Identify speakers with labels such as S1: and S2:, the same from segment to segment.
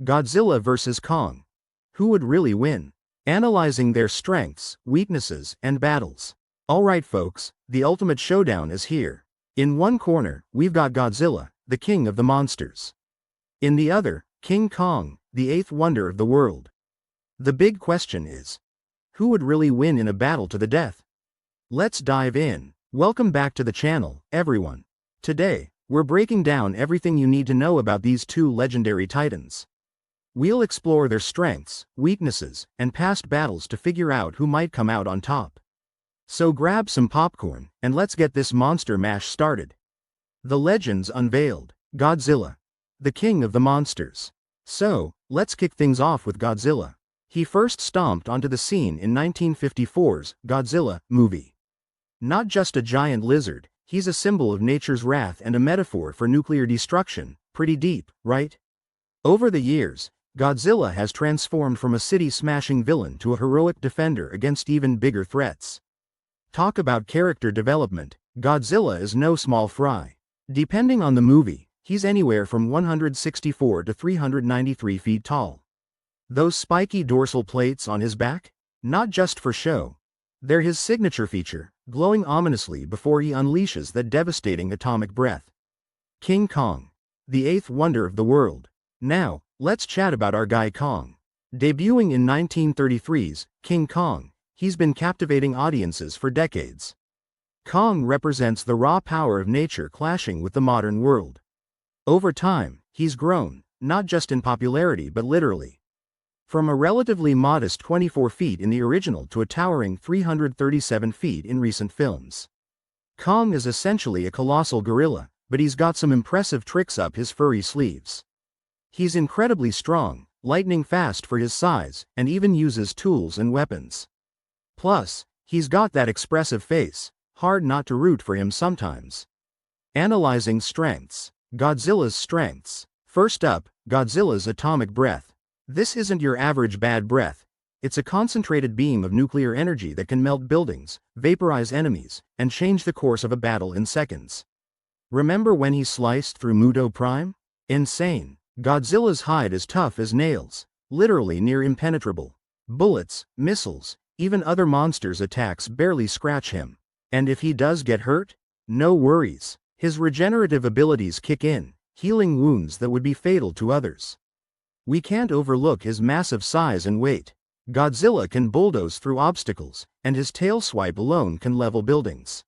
S1: Godzilla vs. Kong. Who would really win? Analyzing their strengths, weaknesses, and battles. Alright folks, the ultimate showdown is here. In one corner, we've got Godzilla, the king of the monsters. In the other, King Kong, the eighth wonder of the world. The big question is, who would really win in a battle to the death? Let's dive in. Welcome back to the channel, everyone. Today, we're breaking down everything you need to know about these two legendary titans. We'll explore their strengths, weaknesses, and past battles to figure out who might come out on top. So grab some popcorn, and let's get this monster mash started. The legends unveiled. Godzilla, the king of the monsters. So, let's kick things off with Godzilla. He first stomped onto the scene in 1954's Godzilla movie. Not just a giant lizard, he's a symbol of nature's wrath and a metaphor for nuclear destruction. Pretty deep, right? Over the years, Godzilla has transformed from a city-smashing villain to a heroic defender against even bigger threats. Talk about character development. Godzilla is no small fry. Depending on the movie, he's anywhere from 164 to 393 feet tall. Those spiky dorsal plates on his back? Not just for show. They're his signature feature, glowing ominously before he unleashes that devastating atomic breath. King Kong, the eighth wonder of the world. Now, let's chat about our guy Kong. Debuting in 1933's King Kong, he's been captivating audiences for decades. Kong represents the raw power of nature clashing with the modern world. Over time, he's grown, not just in popularity but literally. From a relatively modest 24 feet in the original to a towering 337 feet in recent films. Kong is essentially a colossal gorilla, but he's got some impressive tricks up his furry sleeves. He's incredibly strong, lightning fast for his size, and even uses tools and weapons. Plus, he's got that expressive face, hard not to root for him sometimes. Analyzing strengths. Godzilla's strengths. First up, Godzilla's atomic breath. This isn't your average bad breath. It's a concentrated beam of nuclear energy that can melt buildings, vaporize enemies, and change the course of a battle in seconds. Remember when he sliced through Muto Prime? Insane. Godzilla's hide is tough as nails, literally near impenetrable. Bullets, missiles, even other monsters' attacks barely scratch him. And if he does get hurt? No worries. His regenerative abilities kick in, healing wounds that would be fatal to others. We can't overlook his massive size and weight. Godzilla can bulldoze through obstacles, and his tail swipe alone can level buildings.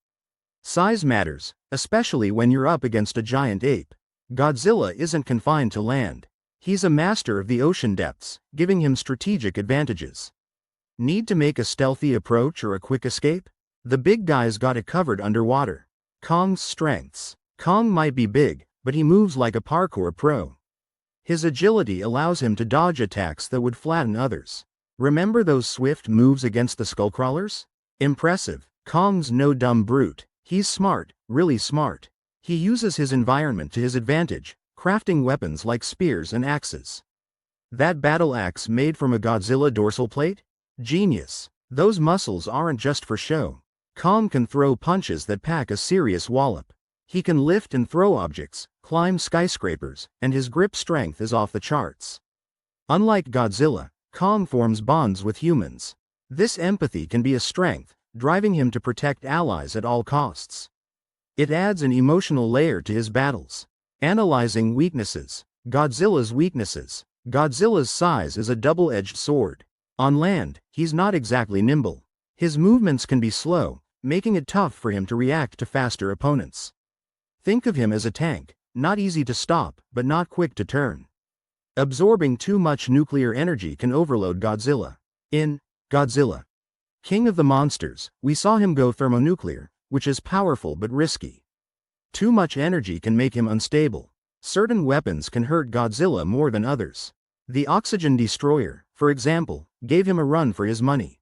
S1: Size matters, especially when you're up against a giant ape. Godzilla isn't confined to land. He's a master of the ocean depths, giving him strategic advantages. Need to make a stealthy approach or a quick escape? The big guy's got it covered underwater. Kong's strengths. Kong might be big, but he moves like a parkour pro. His agility allows him to dodge attacks that would flatten others. Remember those swift moves against the skullcrawlers? Impressive. Kong's no dumb brute. He's smart, really smart. He uses his environment to his advantage, crafting weapons like spears and axes. That battle axe made from a Godzilla dorsal plate? Genius. Those muscles aren't just for show. Kong can throw punches that pack a serious wallop. He can lift and throw objects, climb skyscrapers, and his grip strength is off the charts. Unlike Godzilla, Kong forms bonds with humans. This empathy can be a strength, driving him to protect allies at all costs. It adds an emotional layer to his battles. Analyzing weaknesses. Godzilla's weaknesses. Godzilla's size is a double-edged sword. On land, he's not exactly nimble. His movements can be slow, making it tough for him to react to faster opponents. Think of him as a tank, not easy to stop, but not quick to turn. Absorbing too much nuclear energy can overload Godzilla. In Godzilla, King of the Monsters, we saw him go thermonuclear, which is powerful but risky. Too much energy can make him unstable. Certain weapons can hurt Godzilla more than others. The oxygen destroyer, for example, gave him a run for his money.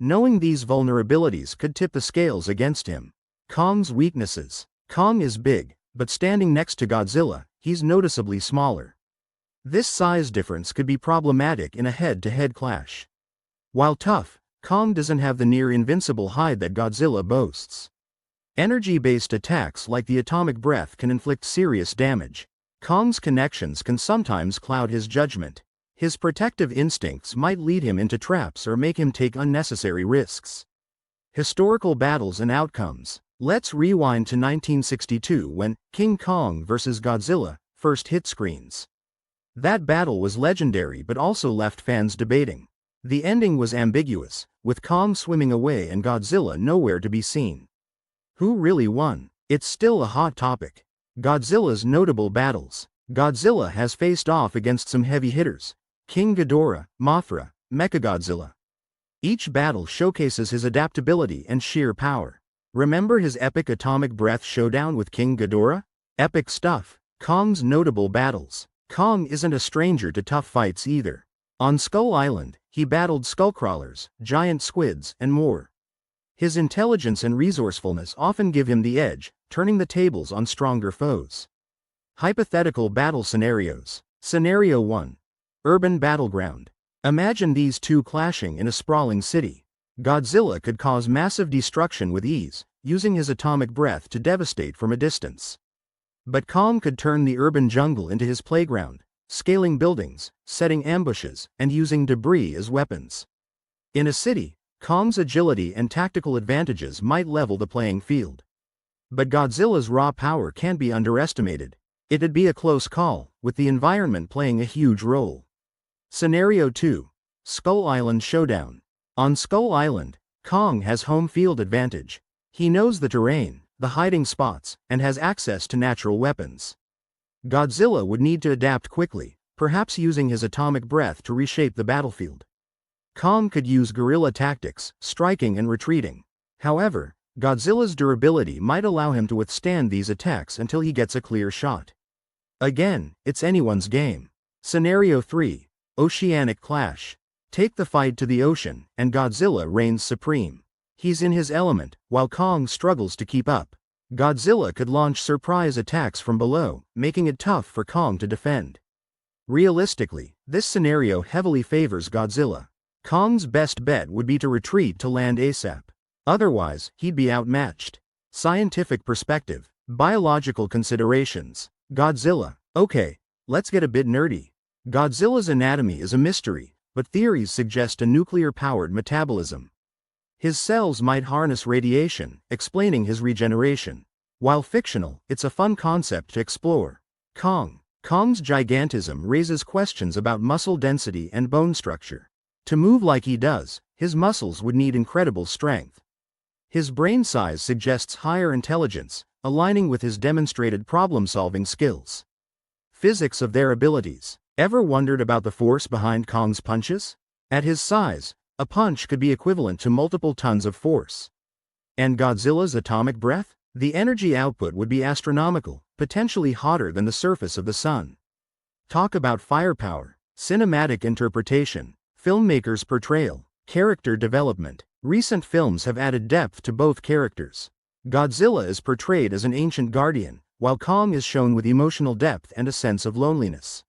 S1: Knowing these vulnerabilities could tip the scales against him. Kong's weaknesses. Kong is big, but standing next to Godzilla, he's noticeably smaller. This size difference could be problematic in a head-to-head clash. While tough, Kong doesn't have the near-invincible hide that Godzilla boasts. Energy-based attacks like the atomic breath can inflict serious damage. Kong's connections can sometimes cloud his judgment. His protective instincts might lead him into traps or make him take unnecessary risks. Historical battles and outcomes. Let's rewind to 1962 when King Kong vs. Godzilla first hit screens. That battle was legendary but also left fans debating. The ending was ambiguous, with Kong swimming away and Godzilla nowhere to be seen. Who really won? It's still a hot topic. Godzilla's notable battles. Godzilla has faced off against some heavy hitters: King Ghidorah, Mothra, Mechagodzilla. Each battle showcases his adaptability and sheer power. Remember his epic atomic breath showdown with King Ghidorah? Epic stuff. Kong's notable battles. Kong isn't a stranger to tough fights either. On Skull Island, he battled skullcrawlers, giant squids, and more. His intelligence and resourcefulness often give him the edge, turning the tables on stronger foes. Hypothetical battle scenarios. Scenario 1. Urban battleground. Imagine these two clashing in a sprawling city. Godzilla could cause massive destruction with ease, using his atomic breath to devastate from a distance. But Kong could turn the urban jungle into his playground, scaling buildings, setting ambushes, and using debris as weapons. In a city, Kong's agility and tactical advantages might level the playing field. But Godzilla's raw power can't be underestimated. It'd be a close call, with the environment playing a huge role. Scenario 2. Skull Island showdown. On Skull Island, Kong has home field advantage. He knows the terrain, the hiding spots, and has access to natural weapons. Godzilla would need to adapt quickly, perhaps using his atomic breath to reshape the battlefield. Kong could use guerrilla tactics, striking and retreating. However, Godzilla's durability might allow him to withstand these attacks until he gets a clear shot. Again, it's anyone's game. Scenario 3. Oceanic clash. Take the fight to the ocean, and Godzilla reigns supreme. He's in his element, while Kong struggles to keep up. Godzilla could launch surprise attacks from below, making it tough for Kong to defend. Realistically, this scenario heavily favors Godzilla. Kong's best bet would be to retreat to land ASAP. Otherwise, he'd be outmatched. Scientific perspective. Biological considerations. Godzilla. Okay, let's get a bit nerdy. Godzilla's anatomy is a mystery, but theories suggest a nuclear-powered metabolism. His cells might harness radiation, explaining his regeneration. While fictional, it's a fun concept to explore. Kong's gigantism raises questions about muscle density and bone structure. To move like he does, his muscles would need incredible strength. His brain size suggests higher intelligence, aligning with his demonstrated problem-solving skills. Physics of their abilities. Ever wondered about the force behind Kong's punches? At his size, a punch could be equivalent to multiple tons of force. And Godzilla's atomic breath? The energy output would be astronomical, potentially hotter than the surface of the sun. Talk about firepower, cinematic interpretation, filmmakers' portrayal, character development. Recent films have added depth to both characters. Godzilla is portrayed as an ancient guardian, while Kong is shown with emotional depth and a sense of loneliness.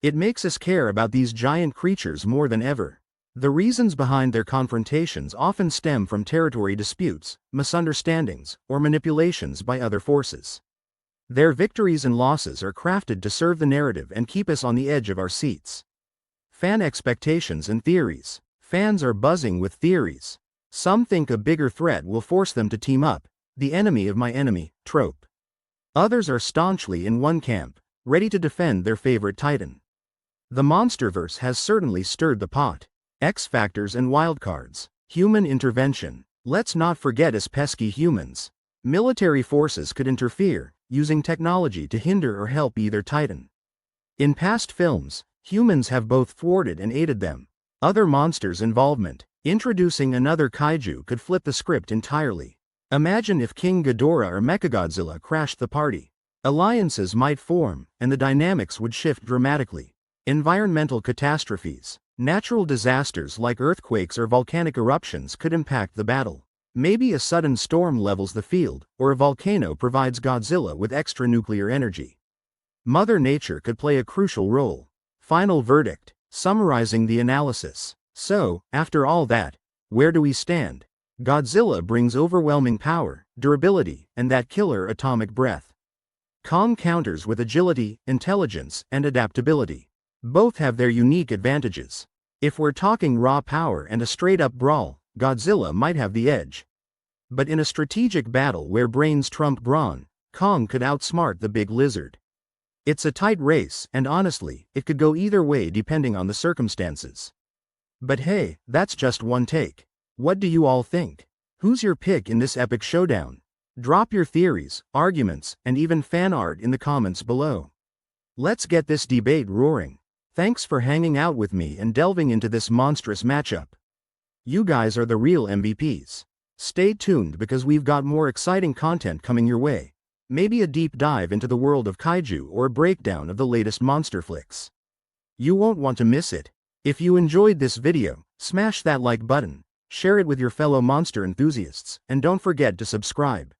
S1: It makes us care about these giant creatures more than ever. The reasons behind their confrontations often stem from territory disputes, misunderstandings, or manipulations by other forces. Their victories and losses are crafted to serve the narrative and keep us on the edge of our seats. Fan expectations and theories. Fans are buzzing with theories. Some think a bigger threat will force them to team up, the enemy of my enemy trope. Others are staunchly in one camp, ready to defend their favorite titan. The Monsterverse has certainly stirred the pot. X factors and wildcards. Human intervention. Let's not forget us pesky humans. Military forces could interfere, using technology to hinder or help either titan. In past films, humans have both thwarted and aided them. Other monsters' involvement. Introducing another kaiju could flip the script entirely. Imagine if King Ghidorah or Mechagodzilla crashed the party. Alliances might form, and the dynamics would shift dramatically. Environmental catastrophes. Natural disasters like earthquakes or volcanic eruptions could impact the battle. Maybe a sudden storm levels the field, or a volcano provides Godzilla with extra nuclear energy. Mother Nature could play a crucial role. Final verdict. Summarizing the analysis. So, after all that, where do we stand? Godzilla brings overwhelming power, durability, and that killer atomic breath. Kong counters with agility, intelligence, and adaptability. Both have their unique advantages. If we're talking raw power and a straight-up brawl, Godzilla might have the edge. But in a strategic battle where brains trump brawn, Kong could outsmart the big lizard. It's a tight race, and honestly, it could go either way depending on the circumstances. But hey, that's just one take. What do you all think? Who's your pick in this epic showdown? Drop your theories, arguments, and even fan art in the comments below. Let's get this debate roaring. Thanks for hanging out with me and delving into this monstrous matchup. You guys are the real MVPs. Stay tuned because we've got more exciting content coming your way. Maybe a deep dive into the world of kaiju or a breakdown of the latest monster flicks. You won't want to miss it. If you enjoyed this video, smash that like button, share it with your fellow monster enthusiasts, and don't forget to subscribe.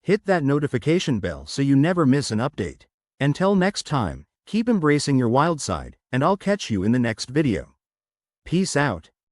S1: Hit that notification bell so you never miss an update. Until next time, keep embracing your wild side, and I'll catch you in the next video. Peace out.